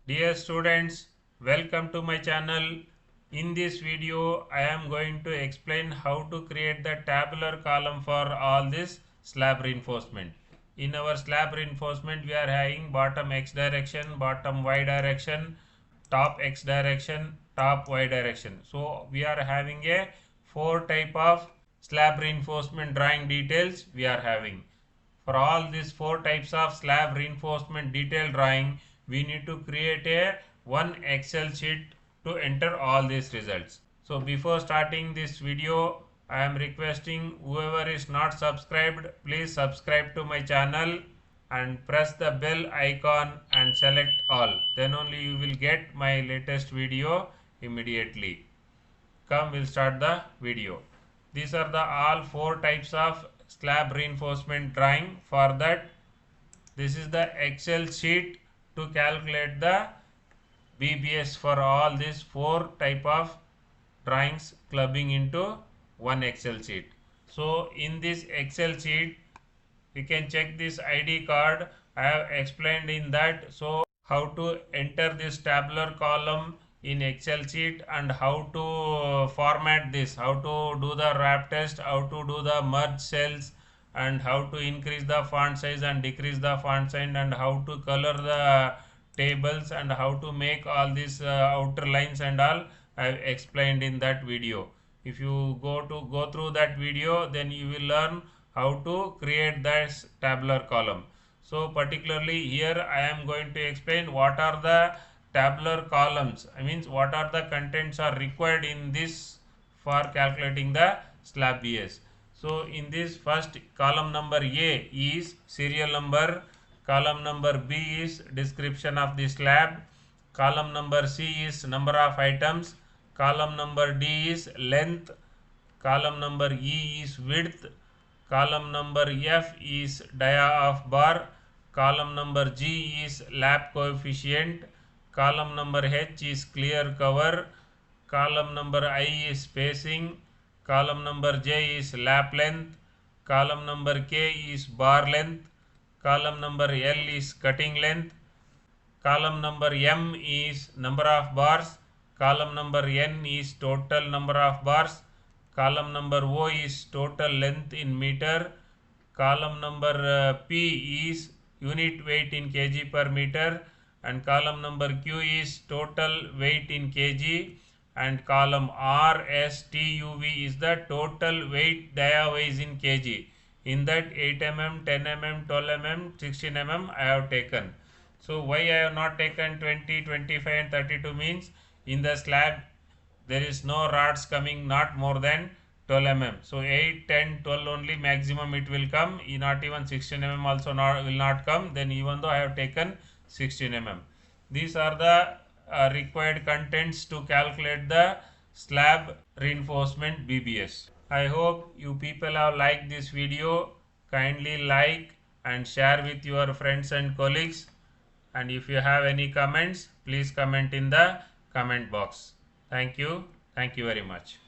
Dear students, welcome to my channel. In this video, I am going to explain how to create the tabular column for all this slab reinforcement. In our slab reinforcement, we are having bottom x direction, bottom y direction, top x direction, top y direction. So we are having a 4 type of slab reinforcement drawing details we are having. For all these 4 types of slab reinforcement detail drawing, we need to create a one Excel sheet to enter all these results. So before starting this video, I am requesting whoever is not subscribed, please subscribe to my channel and press the bell icon and select all. Then only you will get my latest video immediately. Come, we'll start the video. These are the all 4 types of slab reinforcement drawing. For that, this is the Excel sheet to calculate the BBS for all these 4 type of drawings clubbing into one Excel sheet. So in this Excel sheet, you can check this ID card. I have explained in that. So how to enter this tabular column in Excel sheet and how to format this, how to do the wrap test, how to do the merge cells, and how to increase the font size and decrease the font size, and how to color the tables, and how to make all these outer lines and all I have explained in that video. If you go through that video, then you will learn how to create this tabular column. So particularly here I am going to explain what are the tabular columns. I mean what are the contents are required in this for calculating the slab BS. So in this first column number A is serial number, column number B is description of the slab, column number C is number of items, column number D is length, column number E is width, column number F is dia of bar, column number G is lap coefficient, column number H is clear cover, column number I is spacing, column number J is lap length, column number K is bar length, column number L is cutting length, column number M is number of bars, column number N is total number of bars, column number O is total length in meter, column number P is unit weight in kg per meter, and column number Q is total weight in kg, and column R, S, T, U, V is the total weight dia wise in kg. In that 8 mm, 10 mm, 12 mm, 16 mm I have taken. So why I have not taken 20, 25 and 32 means in the slab there is no rods coming not more than 12 mm. So 8, 10, 12 only maximum it will come. Not even 16 mm also will not come. Then even though I have taken 16 mm. These are the required contents to calculate the slab reinforcement BBS. I hope you people have liked this video. Kindly like and share with your friends and colleagues. And if you have any comments, please comment in the comment box. Thank you. Thank you very much.